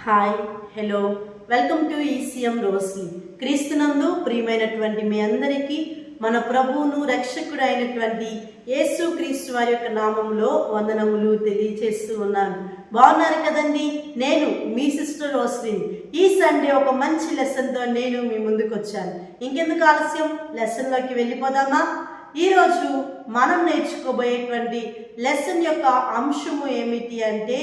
Hi, hello, welcome to ECM రోస్లీ. క్రీస్తునందు ప్రియమైనటువంటి మీ అందరికీ మన ప్రభువును రక్షకుడు అయినటువంటి యేసు క్రీస్తు వారి యొక్క నామంలో వందనములు తెలియజేస్తూ ఉన్నాను. బాగున్నారు కదండి? నేను మీ సిస్టర్ రోస్లీ. ఈ సండే ఒక మంచి లెసన్తో నేను మీ ముందుకు వచ్చాను. ఇంకెందుకు ఆలస్యం, లెసన్లోకి వెళ్ళిపోదామా? ఈరోజు మనం నేర్చుకోబోయేటువంటి లెసన్ యొక్క అంశము ఏమిటి అంటే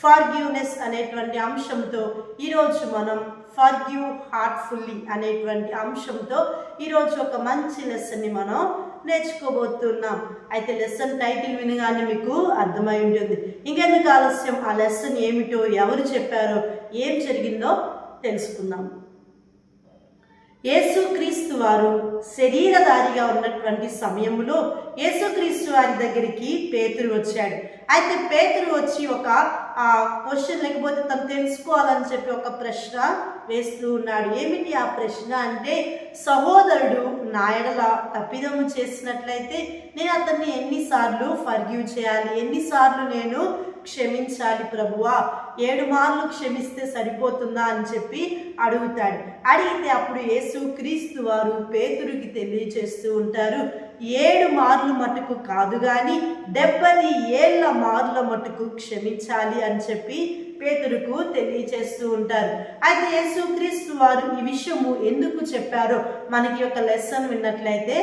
ఫర్గివ్నెస్ అనేటువంటి అంశంతో ఈరోజు మనం ఫర్గివ్ హార్ట్ఫుల్లీ అనేటువంటి అంశంతో ఈరోజు ఒక మంచి లెసన్ని మనం నేర్చుకోబోతున్నాం. అయితే లెసన్ టైటిల్ వినగానే మీకు అర్థమై ఉంటుంది. ఇంకెందుకు ఆలస్యం, ఆ లెసన్ ఏమిటో, ఎవరు చెప్పారో, ఏం జరిగిందో తెలుసుకుందాం. యేసుక్రీస్తు వారు శరీరధారిగా ఉన్నటువంటి సమయంలో యేసుక్రీస్తు వారి దగ్గరికి పేతురు వచ్చాడు. అయితే పేతురు వచ్చి ఒక క్వశ్చన్, లేకపోతే తను తెలుసుకోవాలని చెప్పి ఒక ప్రశ్న వేస్తూ ఉన్నాడు. ఏమిటి ఆ ప్రశ్న అంటే, సహోదరుడు నా ఎడల తప్పిదము చేసినట్లయితే నేను అతన్ని ఎన్నిసార్లు ఫర్గివ్ చేయాలి, ఎన్నిసార్లు నేను క్షమించాలి ప్రభువా? 7 మార్లు క్షమిస్తే సరిపోతుందా అని చెప్పి అడుగుతాడు. అడిగితే అప్పుడు యేసుక్రీస్తు వారు పేతురుకి తెలియచేస్తూ ఉంటారు, 7 మార్లు మటుకు కాదు కానీ 70 ఏళ్ల మార్ల మటుకు క్షమించాలి అని చెప్పి పేతురుకు తెలియచేస్తూ ఉంటారు. అయితే యేసుక్రీస్తు వారు ఈ విషయము ఎందుకు చెప్పారో మనకి ఒక లెసన్ విన్నట్లయితే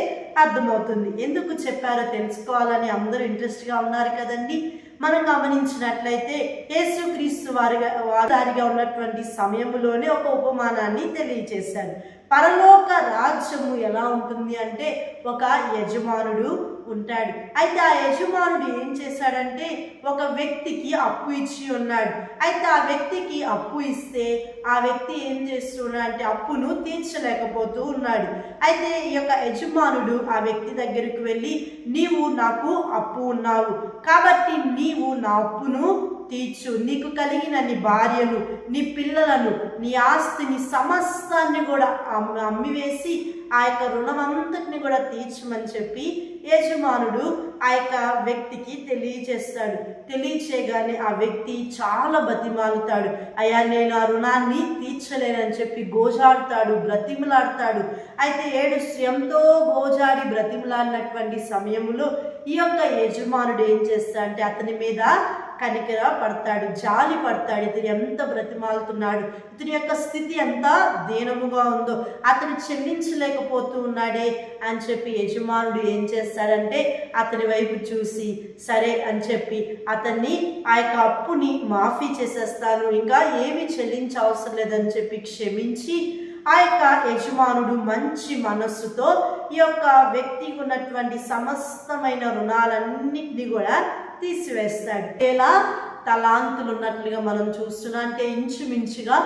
అర్థమవుతుంది. ఎందుకు చెప్పారో తెలుసుకోవాలని అందరూ ఇంట్రెస్ట్గా ఉన్నారు కదండి. మనం గమనించినట్లయితే యేసుక్రీస్తు వారిగా ఉన్నటువంటి సమయంలోనే ఒక ఉపమానాన్ని తెలియచేశారు. పరలోక రాజ్యము ఎలా ఉంటుంది అంటే, ఒక యజమానుడు ఉంటాడు. అయితే ఆ యజమానుడు ఏం చేశాడంటే, ఒక వ్యక్తికి అప్పు ఇచ్చి ఉన్నాడు. అయితే ఆ వ్యక్తికి అప్పు ఇస్తే ఆ వ్యక్తి ఏం చేస్తున్నాడు అంటే అప్పును తీర్చలేకపోతూ ఉన్నాడు. అయితే ఈ యొక్క యజమానుడు ఆ వ్యక్తి దగ్గరికి వెళ్ళి, నీవు నాకు అప్పు ఉన్నావు కాబట్టి నీవు నా అప్పును తీర్చు, నీకు కలిగిన నీ భార్యను, నీ పిల్లలను, నీ ఆస్తిని సమస్తాన్ని కూడా అమ్మివేసి ఆ యొక్క రుణం అంతటిని కూడా తీర్చమని చెప్పి యజమానుడు ఆ యొక్క వ్యక్తికి తెలియచేస్తాడు. తెలియచేయగానే ఆ వ్యక్తి చాలా బతిమాలుతాడు. అయ్యా, నేను ఆ రుణాన్ని తీర్చలేనని చెప్పి గోజాడుతాడు, బ్రతిమలాడతాడు. అయితే ఎంతో గోజాడి బ్రతిమలాడినటువంటి సమయంలో ఈ యొక్క యజమానుడు ఏం చేస్తాడంటే అతని మీద కనికర పడతాడు, జాలి పడతాడు. ఇతను ఎంత బ్రతిమాలుతున్నాడు, ఇతని యొక్క స్థితి ఎంత దీనముగా ఉందో, అతను చెల్లించలేకపోతూ ఉన్నాడే అని చెప్పి యజమానుడు ఏం చేస్తాడంటే అతని వైపు చూసి సరే అని చెప్పి అతన్ని ఆ యొక్క అప్పుని మాఫీ చేసేస్తాను, ఇంకా ఏమీ చెల్లించవసరం లేదని చెప్పి క్షమించి ఆ యొక్క యజమానుడు మంచి మనస్సుతో ఈ యొక్క వ్యక్తికి ఉన్నటువంటి సమస్తమైన రుణాలన్నింటినీ కూడా తీసివేస్తాడు. ఎలా తలాంతులు ఉన్నట్లుగా మనం చూస్తున్నాం. అంటే ఇంచుమించుగా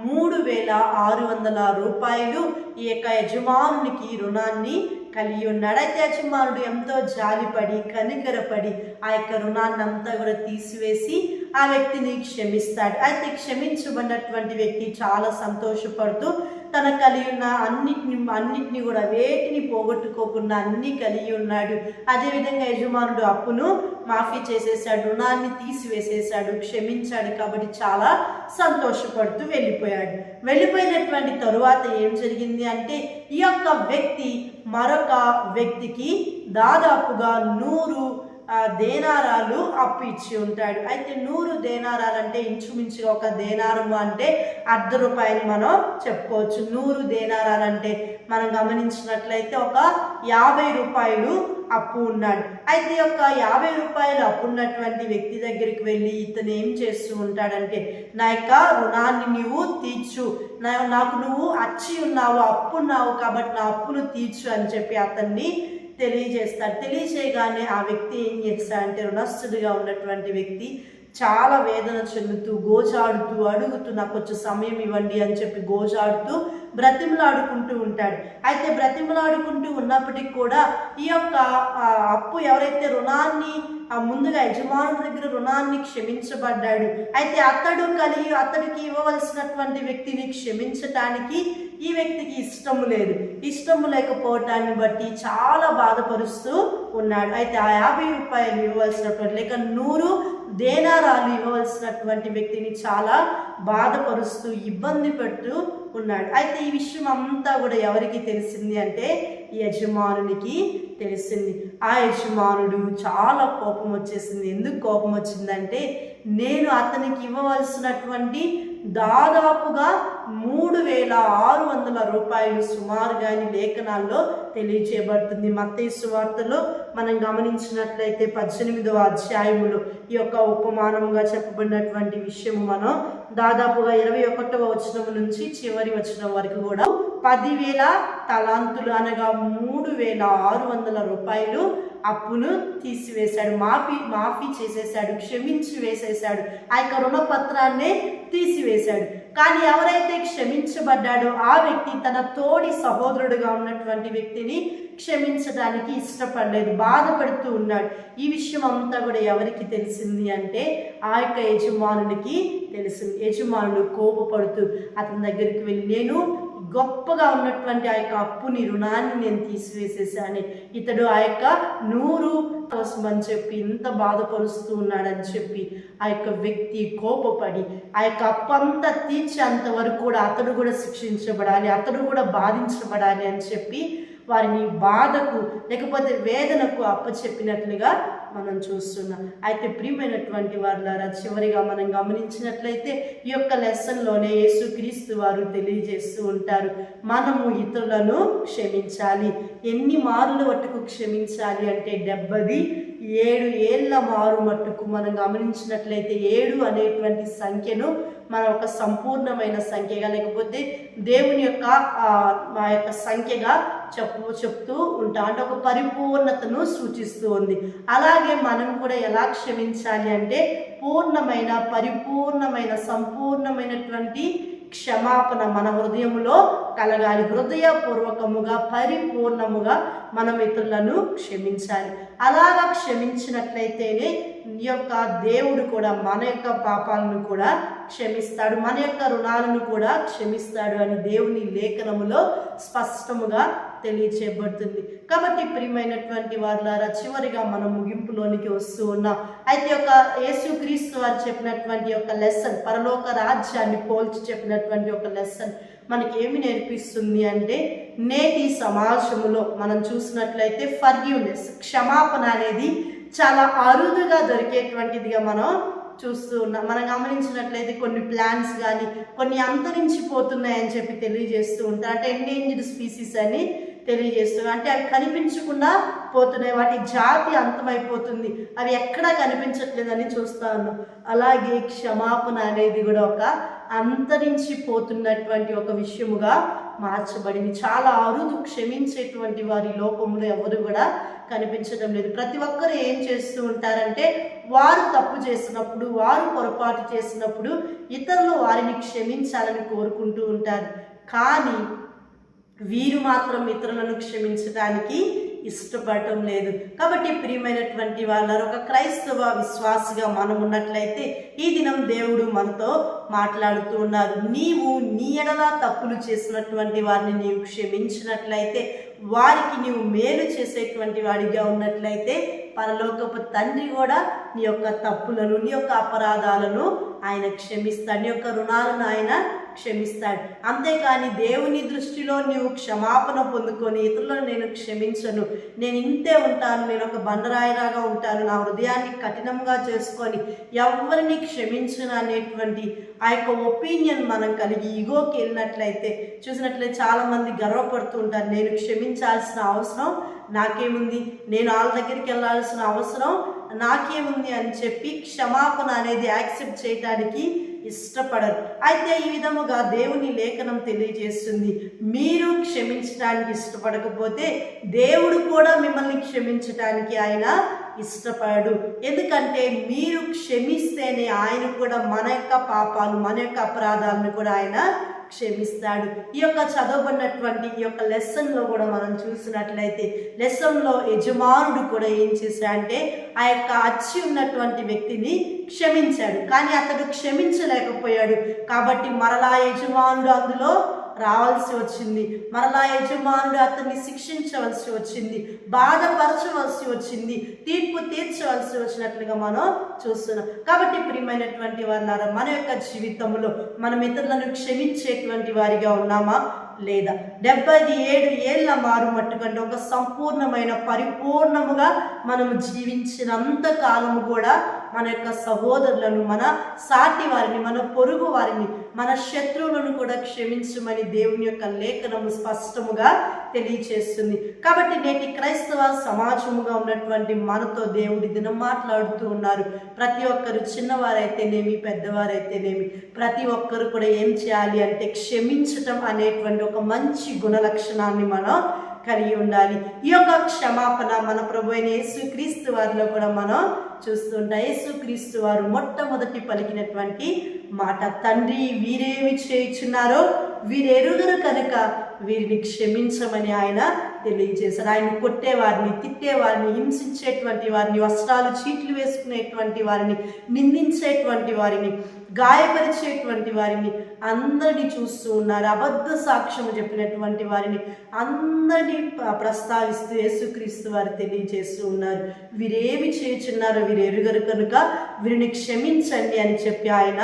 3600 రూపాయలు ఈ యొక్క యజమానునికి రుణాన్ని కలిగి ఉన్నాడు. అయితే యజమానుడు ఎంతో జాలిపడి కనికరపడి ఆ యొక్క రుణాన్ని అంతా కూడా తీసివేసి ఆ వ్యక్తిని క్షమిస్తాడు. అయితే క్షమించబడినటువంటి వ్యక్తి చాలా సంతోషపడుతూ తన కలిగి ఉన్న అన్నిటిని కూడా వేటిని పోగొట్టుకోకుండా అన్ని కలిగి ఉన్నాడు. అదేవిధంగా యజమానుడు అప్పును మాఫీ చేసేసాడు, రుణాన్ని తీసివేసేసాడు, క్షమించాడు. కాబట్టి చాలా సంతోషపడుతూ వెళ్ళిపోయినటువంటి తరువాత ఏం జరిగింది అంటే, ఈ యొక్క వ్యక్తి మరొక వ్యక్తికి దాదాపుగా 100 దేనారాలు అప్పు ఇచ్చి ఉంటాడు. అయితే 100 దేనారాలు అంటే ఇంచుమించుగా ఒక దేనారము అంటే ₹1.5 మనం చెప్పుకోవచ్చు. 100 దేనారాలు అంటే మనం గమనించినట్లయితే ఒక ₹50 అప్పు ఉన్నాడు. అయితే ఈ యొక్క ₹50 అప్పు ఉన్నటువంటి వ్యక్తి దగ్గరికి వెళ్ళి ఇతను ఏం చేస్తూ ఉంటాడంటే, నా యొక్క రుణాన్ని నీవు తీర్చు, నాకు నువ్వు అచ్చి ఉన్నావు, అప్పు ఉన్నావు కాబట్టి నా అప్పును తీర్చు అని చెప్పి అతన్ని తెలియజేస్తాడు. తెలియజేయగానే ఆ వ్యక్తి ఏం చేస్తాడంటే, రుణస్థుడిగా ఉన్నటువంటి వ్యక్తి చాలా వేదన చెందుతూ గోజాడుతూ అడుగుతూ నాకు కొంచెం సమయం ఇవ్వండి అని చెప్పి గోజాడుతూ బ్రతిమలాడుకుంటూ ఉంటాడు. అయితే బ్రతిమలాడుకుంటూ ఉన్నప్పటికీ కూడా ఈ యొక్క అప్పు ఎవరైతే రుణాన్ని ముందుగా యజమానుడి దగ్గర రుణాన్ని క్షమించబడ్డాడు, అయితే అతడికి ఇవ్వవలసినటువంటి వ్యక్తిని క్షమించటానికి ఈ వ్యక్తికి ఇష్టము లేకపోవటాన్ని బట్టి చాలా బాధపరుస్తూ ఉన్నాడు. అయితే ఆ ₹50 ఇవ్వవలసినటువంటి లేక 100 దేనారాలు ఇవ్వవలసినటువంటి వ్యక్తిని చాలా బాధపరుస్తూ ఇబ్బంది పెడుతూ ఉన్నాడు. అయితే ఈ విషయం అంతా కూడా ఎవరికి తెలిసింది అంటే యజమానునికి తెలిసింది. ఆ యజమానుడు చాలా కోపం వచ్చేసింది. ఎందుకు కోపం వచ్చిందంటే, నేను అతనికి ఇవ్వవలసినటువంటి దాదాపుగా 3,600 రూపాయలు సుమారుగా లేఖనాల్లో తెలియచేయబడుతుంది. మత్తయి సువార్తలో మనం గమనించినట్లయితే 18వ అధ్యాయములో ఈ యొక్క ఉపమానంగా చెప్పబడినటువంటి విషయం మనం దాదాపుగా 21వ వచనం నుంచి చివరి వచనం వరకు కూడా 10,000 తలాంతులు అనగా 3,600 రూపాయలు అప్పును తీసివేశాడు, మాఫీ చేసేసాడు, క్షమించి వేసేసాడు. ఆ యొక్క రుణపత్రాన్నే తీసివేశాడు. కానీ ఎవరైతే క్షమించబడ్డాడో ఆ వ్యక్తి తన తోడి సహోదరుడుగా ఉన్నటువంటి వ్యక్తిని క్షమించడానికి ఇష్టపడలేదు, బాధపడుతూ ఉన్నాడు. ఈ విషయం అంతా కూడా ఎవరికి తెలిసింది అంటే ఆ యొక్క యజమానునికి తెలిసింది. యజమానుడు కోపపడుతూ అతని దగ్గరికి వెళ్ళి, నేను గొప్పగా ఉన్నటువంటి ఆ యొక్క అప్పుని, రుణాన్ని నేను తీసివేసేసాను, ఇతడు ఆ యొక్క 100 కోసం అని చెప్పి ఇంత బాధపరుస్తూ ఉన్నాడని చెప్పి ఆ యొక్క వ్యక్తి కోపపడి ఆ యొక్క అప్పు అంతా తీర్చేంత వరకు కూడా అతడు కూడా శిక్షించబడాలి, అతడు కూడా బాధించబడాలి అని చెప్పి వారిని బాధకు లేకపోతే వేదనకు అప్పచెప్పినట్లుగా మనం చూస్తున్నాం. అయితే ప్రియమైనటువంటి వారులారా, చివరిగా మనం గమనించినట్లయితే ఈ యొక్క లెసన్లోనే యేసుక్రీస్తు వారు తెలియజేస్తూ ఉంటారు, మనము ఇతరులను క్షమించాలి. ఎన్ని మార్లు మట్టుకు క్షమించాలి అంటే 77 ఏళ్ల మారు మట్టుకు మనం గమనించినట్లయితే 7 అనేటువంటి సంఖ్యను మన ఒక సంపూర్ణమైన సంఖ్యగా లేకపోతే దేవుని యొక్క మా యొక్క సంఖ్యగా చెప్తూ ఉంటాం. అంటే ఒక పరిపూర్ణతను సూచిస్తూ ఉంది. అలాగే మనం కూడా ఎలా క్షమించాలి అంటే పూర్ణమైన, పరిపూర్ణమైన, సంపూర్ణమైనటువంటి క్షమాపణ మన హృదయంలో కలగాలి. హృదయపూర్వకముగా, పరిపూర్ణముగా మనం ఇతరులను క్షమించాలి. అలాగా క్షమించినట్లయితేనే ఈ యొక్క దేవుడు కూడా మన యొక్క పాపాలను కూడా క్షమిస్తాడు, మన యొక్క రుణాలను కూడా క్షమిస్తాడు అని దేవుని లేఖనములో స్పష్టముగా తెలియచేయబడుతుంది. కాబట్టి ప్రియమైనటువంటి వారులారా, చివరిగా మనం ముగింపులోనికి వస్తూ ఉన్నాం. అయితే ఒక యేసుక్రీస్తు వారు చెప్పినటువంటి ఒక లెసన్, పరలోక రాజ్యాన్ని పోల్చి చెప్పినటువంటి ఒక లెసన్ మనకి ఏమి నేర్పిస్తుంది అంటే, నేటి సమాజంలో మనం చూసినట్లయితే ఫర్గివ్నెస్, క్షమాపణ అనేది చాలా అరుదుగా దొరికేటువంటిదిగా మనం చూస్తూ ఉన్నాం. మనం గమనించినట్లయితే కొన్ని ప్లాంట్స్ కానీ కొన్ని అంతరించిపోతున్నాయని చెప్పి తెలియజేస్తూ ఉంటారు. అంటే ఎండేంజర్డ్ స్పీసీస్ అని తెలియజేస్తుంది. అంటే అవి కనిపించకుండా పోతున్నాయి, వాటి జాతి అంతమైపోతుంది, అవి ఎక్కడా కనిపించట్లేదని చూస్తూ ఉన్నాం. అలాగే క్షమాపణ అనేది కూడా ఒక అంతరించిపోతున్నటువంటి ఒక విషయముగా మార్చబడింది. చాలా అరుదు క్షమించేటువంటి వారి లోకంలో ఎవరు కూడా కనిపించడం లేదు. ప్రతి ఒక్కరు ఏం చేస్తూ ఉంటారంటే, వారు తప్పు చేసినప్పుడు, వారు పొరపాటు చేసినప్పుడు ఇతరులు వారిని క్షమించాలని కోరుకుంటూ ఉంటారు. కానీ వీరు మాత్రం ఇతరులను క్షమించడానికి ఇష్టపడటం లేదు. కాబట్టి ప్రియమైనటువంటి వాళ్ళ ఒక క్రైస్తవ విశ్వాసిగా మనం ఉన్నట్లయితే ఈ దినం దేవుడు మనతో మాట్లాడుతూ ఉన్నారు. నీవు నీ ఎడల తప్పులు చేసినటువంటి వారిని నీవు క్షమించినట్లయితే, వారికి నీవు మేలు చేసేటువంటి వాడిగా ఉన్నట్లయితే పరలోకపు తండ్రి కూడా నీ యొక్క తప్పులను, నీ యొక్క అపరాధాలను ఆయన క్షమిస్తాడు, నీ యొక్క రుణాలను ఆయన క్షమిస్తాడు. అంతేకాని దేవుని దృష్టిలో నీవు క్షమాపణ పొందుకొని ఇతరులను నేను క్షమించను, నేను ఇంతే ఉంటాను, నేను ఒక బండరాయిలాగా ఉంటాను, నా హృదయాన్ని కఠినంగా చేసుకొని ఎవరిని క్షమించను అనేటువంటి ఆ యొక్క ఒపీనియన్ మనం కలిగి ఈగోకి వెళ్ళినట్లయితే, చూసినట్లయితే చాలామంది గర్వపడుతూ ఉంటారు, నేను క్షమించాల్సిన అవసరం నాకేముంది, నేను వాళ్ళ దగ్గరికి వెళ్ళాల్సిన అవసరం నాకేముంది అని చెప్పి క్షమాపణ అనేది యాక్సెప్ట్ చేయడానికి ఇష్టపడరు. అయితే ఈ విధముగా దేవుని లేఖనం తెలియజేస్తుంది, మీరు క్షమించడానికి ఇష్టపడకపోతే దేవుడు కూడా మిమ్మల్ని క్షమించడానికి ఆయన ఇష్టపడడు. ఎందుకంటే మీరు క్షమిస్తేనే ఆయన కూడా మన యొక్క పాపాలు, మన యొక్క అపరాధాలను కూడా ఆయన క్షమిస్తాడు. ఈ యొక్క చదవబడినటువంటి ఈ యొక్క లెసన్లో కూడా మనం చూసినట్లయితే, లెసన్లో యజమానుడు కూడా ఏం చేశాడంటే ఆ యొక్క అచ్చి ఉన్నటువంటి వ్యక్తిని క్షమించాడు. కానీ అతడు క్షమించలేకపోయాడు. కాబట్టి మరలా యజమానుడు అందులో రావాల్సి వచ్చింది, మరలా యజమానుడు అతన్ని శిక్షించవలసి వచ్చింది, బాధపరచవలసి వచ్చింది, తీర్పు తీర్చవలసి వచ్చినట్లుగా మనం చూస్తున్నాం. కాబట్టి ప్రియమైనటువంటి వారులారా, మన యొక్క జీవితంలో మనం ఇతరులను క్షమించేటువంటి వారిగా ఉన్నామా లేదా? 77 ఏళ్ళ మారు మట్టుకంటే ఒక సంపూర్ణమైన పరిపూర్ణముగా మనము జీవించినంత కాలము కూడా మన యొక్క సహోదరులను, మన సాటి వారిని, మన పొరుగు వారిని, మన శత్రువులను కూడా క్షమించమని దేవుని యొక్క లేఖనము స్పష్టముగా తెలియచేస్తుంది. కాబట్టి నేటి క్రైస్తవ సమాజముగా ఉన్నటువంటి మనతో దేవుడి దినం మాట్లాడుతూ ఉన్నారు. ప్రతి ఒక్కరు, చిన్నవారైతేనేమి పెద్దవారైతేనేమి, ప్రతి ఒక్కరు కూడా ఏం చేయాలి అంటే క్షమించటం అనేటువంటి ఒక మంచి గుణ లక్షణాన్ని మనం కలిగి ఉండాలి. ఈ యొక్క క్షమాపణ మన ప్రభు అయిన యేసుక్రీస్తు వారిలో కూడా మనం చూస్తుంటాం. యేసుక్రీస్తు వారు మొట్టమొదటి పలికినటువంటి మాట, తండ్రి వీరేమి చేయుచున్నారో వీరెరుగరు కనుక వీరిని క్షమించమని ఆయన తెలియజేశారు. ఆయన కొట్టేవారిని, తిట్టేవారిని, హింసించేటువంటి వారిని, వస్త్రాలు చీట్లు వేసుకునేటువంటి వారిని, నిందించేటువంటి వారిని, గాయపరిచేటువంటి వారిని అందరినీ చూస్తూ ఉన్నారు. అబద్ధ సాక్ష్యము చెప్పినటువంటి వారిని అందరినీ ప్రస్తావిస్తూ యేసుక్రీస్తు వారు తెలియజేస్తూ ఉన్నారు. వీరేమి చేయుచున్నారో వీరు ఎరుగరు కనుక వీరిని క్షమించండి అని చెప్పి ఆయన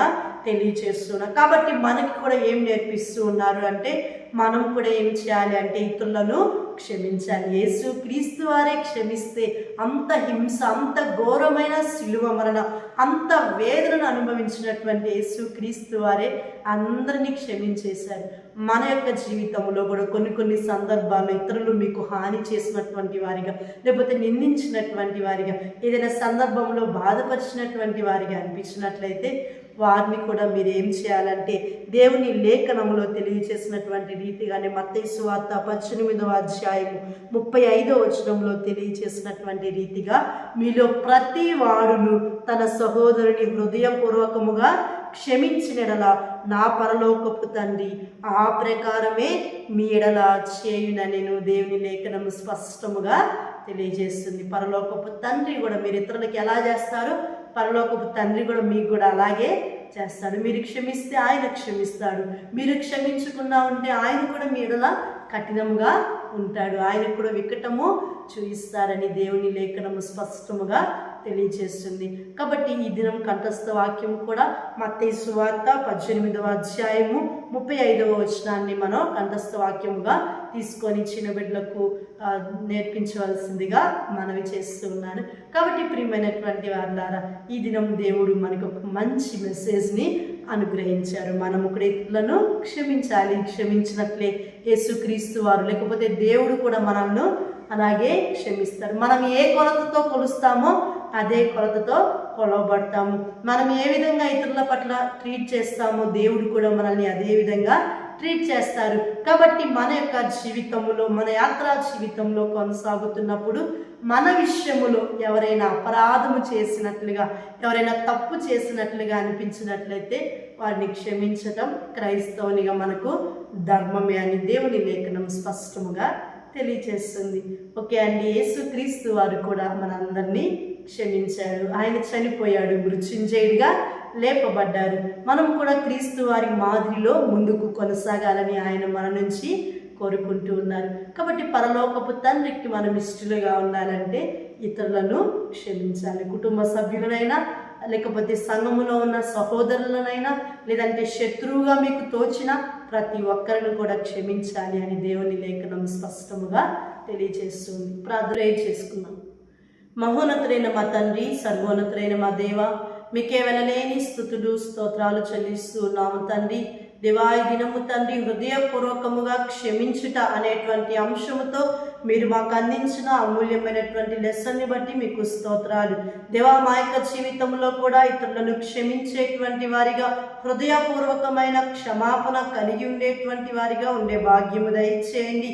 తెలియజేస్తున్నారు. కాబట్టి మనకి కూడా ఏం నేర్పిస్తూ ఉన్నారు అంటే మనం కూడా ఏం చేయాలి అంటే ఇతరులను క్షమించాలి. యేసుక్రీస్తు వారే క్షమిస్తే అంత హింస, అంత ఘోరమైన శిలువ మరణ, అంత వేదనను అనుభవించినటువంటి యేసుక్రీస్తు వారే అందరినీ క్షమించేశారు. మన యొక్క జీవితంలో కూడా కొన్ని సందర్భాల్లో ఇతరులు మీకు హాని చేసినటువంటి వారిగా, లేకపోతే నిందించినటువంటి వారిగా, ఏదైనా సందర్భంలో బాధపరిచినటువంటి వారిగా అనిపించినట్లయితే వారిని కూడా మీరు ఏం చేయాలంటే దేవుని లేఖనంలో తెలియజేసినటువంటి రీతిగానే మత్తయి సువార్త 18వ అధ్యాయము 35వ వచనంలో తెలియజేసినటువంటి రీతిగా మీలో ప్రతి వాడును తన సహోదరుని హృదయపూర్వకముగా క్షమించిన ఎడల నా పరలోకపు తండ్రి ఆ ప్రకారమే మీ ఎడల చేయుననెను దేవుని లేఖనము స్పష్టముగా తెలియజేస్తుంది. పరలోకపు తండ్రి కూడా మీరు ఇతరులకు ఎలా చేస్తారు, పరలోకపు తండ్రి కూడా మీకు కూడా అలాగే చేస్తాడు. మీరు క్షమిస్తే ఆయన క్షమిస్తాడు, మీరు క్షమించకుండా ఉంటే ఆయన కూడా మీ ఎడల కఠినముగా ఉంటాడు, ఆయనకు కూడా వికటము చూయిస్తారని దేవుని లేఖనము స్పష్టముగా తెలియజేస్తుంది. కాబట్టి ఈ దినం కంఠస్థ వాక్యం కూడా మత్తయి సువార్త 18వ అధ్యాయము 35వ వచనాన్ని మనం కంఠస్థ వాక్యముగా తీసుకొని చిన్న బిడ్డలకు నేర్పించవలసిందిగా మనవి చేస్తూ ఉన్నాను. కాబట్టి ప్రియమైనటువంటి వారులారా, ఈ దినం దేవుడు మనకు ఒక మంచి మెసేజ్ని అనుగ్రహించారు. మనము కూడా ఇతరులను క్షమించాలి. క్షమించినట్లే యేసుక్రీస్తు వారు, లేకపోతే దేవుడు కూడా మనల్ని అలాగే క్షమిస్తారు. మనం ఏ కొలతతో కొలుస్తామో అదే కొలతతో కొలవబడతాము. మనం ఏ విధంగా ఇతరుల పట్ల ట్రీట్ చేస్తామో దేవుడు కూడా మనల్ని అదే విధంగా ట్రీట్ చేస్తారు. కాబట్టి మన యొక్క జీవితంలో, మన యాత్రా జీవితంలో కొనసాగుతున్నప్పుడు మన విషయములో ఎవరైనా అపరాధము చేసినట్లుగా, ఎవరైనా తప్పు చేసినట్లుగా అనిపించినట్లయితే వారిని క్షమించటం క్రైస్తవునిగా మనకు ధర్మమే అని దేవుని లేఖనం స్పష్టముగా తెలియజేస్తుంది. ఓకే అండి, యేసుక్రీస్తు వారు కూడా మనందరినీ క్షమించాడు. ఆయన చనిపోయాడు, మృత్యుంజయుడిగా లేపబడ్డారు. మనం కూడా క్రీస్తు వారి మాదిరిలో ముందుకు కొనసాగాలని ఆయన మన నుంచి కోరుకుంటూ ఉన్నారు. కాబట్టి పరలోకపు తండ్రికి మనం ఇష్టలుగా ఉండాలంటే ఇతరులను క్షమించాలి. కుటుంబ సభ్యులనైనా, లేకపోతే సంఘములో ఉన్న సహోదరులనైనా, లేదంటే శత్రువుగా మీకు తోచిన ప్రతి ఒక్కరిని కూడా క్షమించాలి అని దేవుని లేఖనం స్పష్టముగా తెలియజేస్తుంది. ప్రార్థన చేసుకుందాం. మహోన్నతులైన మా తండ్రి, సర్వోన్నతులైన మా దేవ, మీకే వెలలేని స్తుతులు స్తోత్రాలు చెల్లిస్తూ ఉన్నాము తండ్రి. దేవా, ఈ దినము తండ్రి హృదయపూర్వకముగా క్షమించుట అనేటువంటి అంశముతో మీరు మాకు అందించిన అమూల్యమైనటువంటి లెసన్ని బట్టి మీకు స్తోత్రాలు. దేవా, మా యొక్క జీవితంలో కూడా ఇతరులను క్షమించేటువంటి వారిగా, హృదయపూర్వకమైన క్షమాపణ కలిగి ఉండేటువంటి వారిగా ఉండే భాగ్యము దయచేయండి.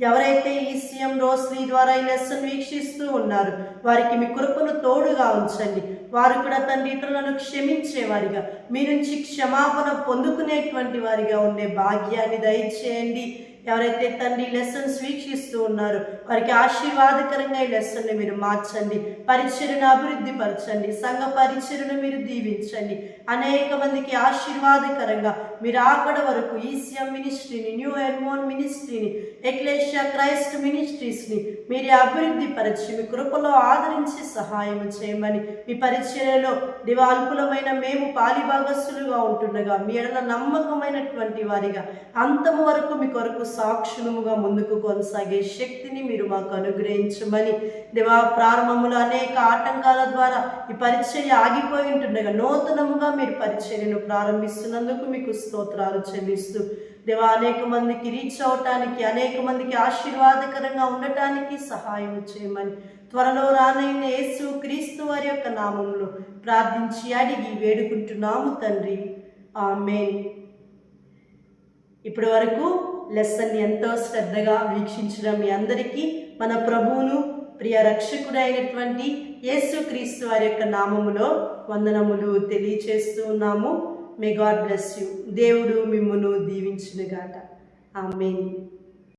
ఎవరైతే ఈ సీఎం రోస్లీ ద్వారా ఈ లెసన్ వీక్షిస్తూ ఉన్నారు వారికి మీ కృపను తోడుగా ఉంచండి. వారు కూడా తండ్రి ఇతరులను క్షమించేవారిగా, మీ నుంచి క్షమాపణ పొందుకునేటువంటి వారిగా ఉండే భాగ్యాన్ని దయచేయండి. ఎవరైతే తండ్రి లెసన్స్ వీక్షిస్తూ ఉన్నారో వారికి ఆశీర్వాదకరంగా ఈ లెసన్ని మీరు మార్చండి, పరిచర్యను అభివృద్ధి పరచండి, సంఘ పరిచర్యను మీరు దీవించండి. అనేక మందికి ఆశీర్వాదకరంగా మీరు ఆకడ వరకు ఈసీఎం మినిస్ట్రీని, న్యూ హెర్మోన్ మినిస్ట్రీని, ఎక్లేషియా క్రైస్ట్ మినిస్ట్రీస్ని మీరు అభివృద్ధి పరచి మీ కృపలో ఆదరించి సహాయం చేయమని, మీ పరిచర్యలో దివాల్పులమైన మేము పాలిభాగస్సులుగా ఉంటుండగా మీ ఎడల నమ్మకమైనటువంటి వారిగా అంతము వరకు మీ కొరకు సాక్షులముగా ముందుకు కొనసాగే శక్తిని మీరు మాకు అనుగ్రహించమని, దేవా ప్రారంభములో అనేక ఆటంకాల ద్వారా ఈ పరిచర్య ఆగిపోయి ఉంటుండగా నూతనముగా మీరు పరిచర్యను ప్రారంభిస్తున్నందుకు మీకు స్తోత్రాలు చెల్లిస్తూ, దేవా అనేక మందికి రీచ్ అవటానికి, అనేక మందికి ఆశీర్వాదకరంగా ఉండటానికి సహాయం చేయమని త్వరలో రానైన యేసు క్రీస్తు వారి యొక్క నామంలో ప్రార్థించి అడిగి వేడుకుంటున్నాము తండ్రి, ఆమేన్. ఇప్పటి వరకు లెసన్ ఎంతో శ్రద్ధగా వీక్షించిన మీ అందరికీ మన ప్రభువును ప్రియ రక్షకుడైనటువంటి యేసు క్రీస్తు వారి యొక్క నామములో వందనములు తెలియచేస్తూ ఉన్నాము. May God bless you. దేవుడు మిమ్మును దీవించునుగాక. ఆమేన్.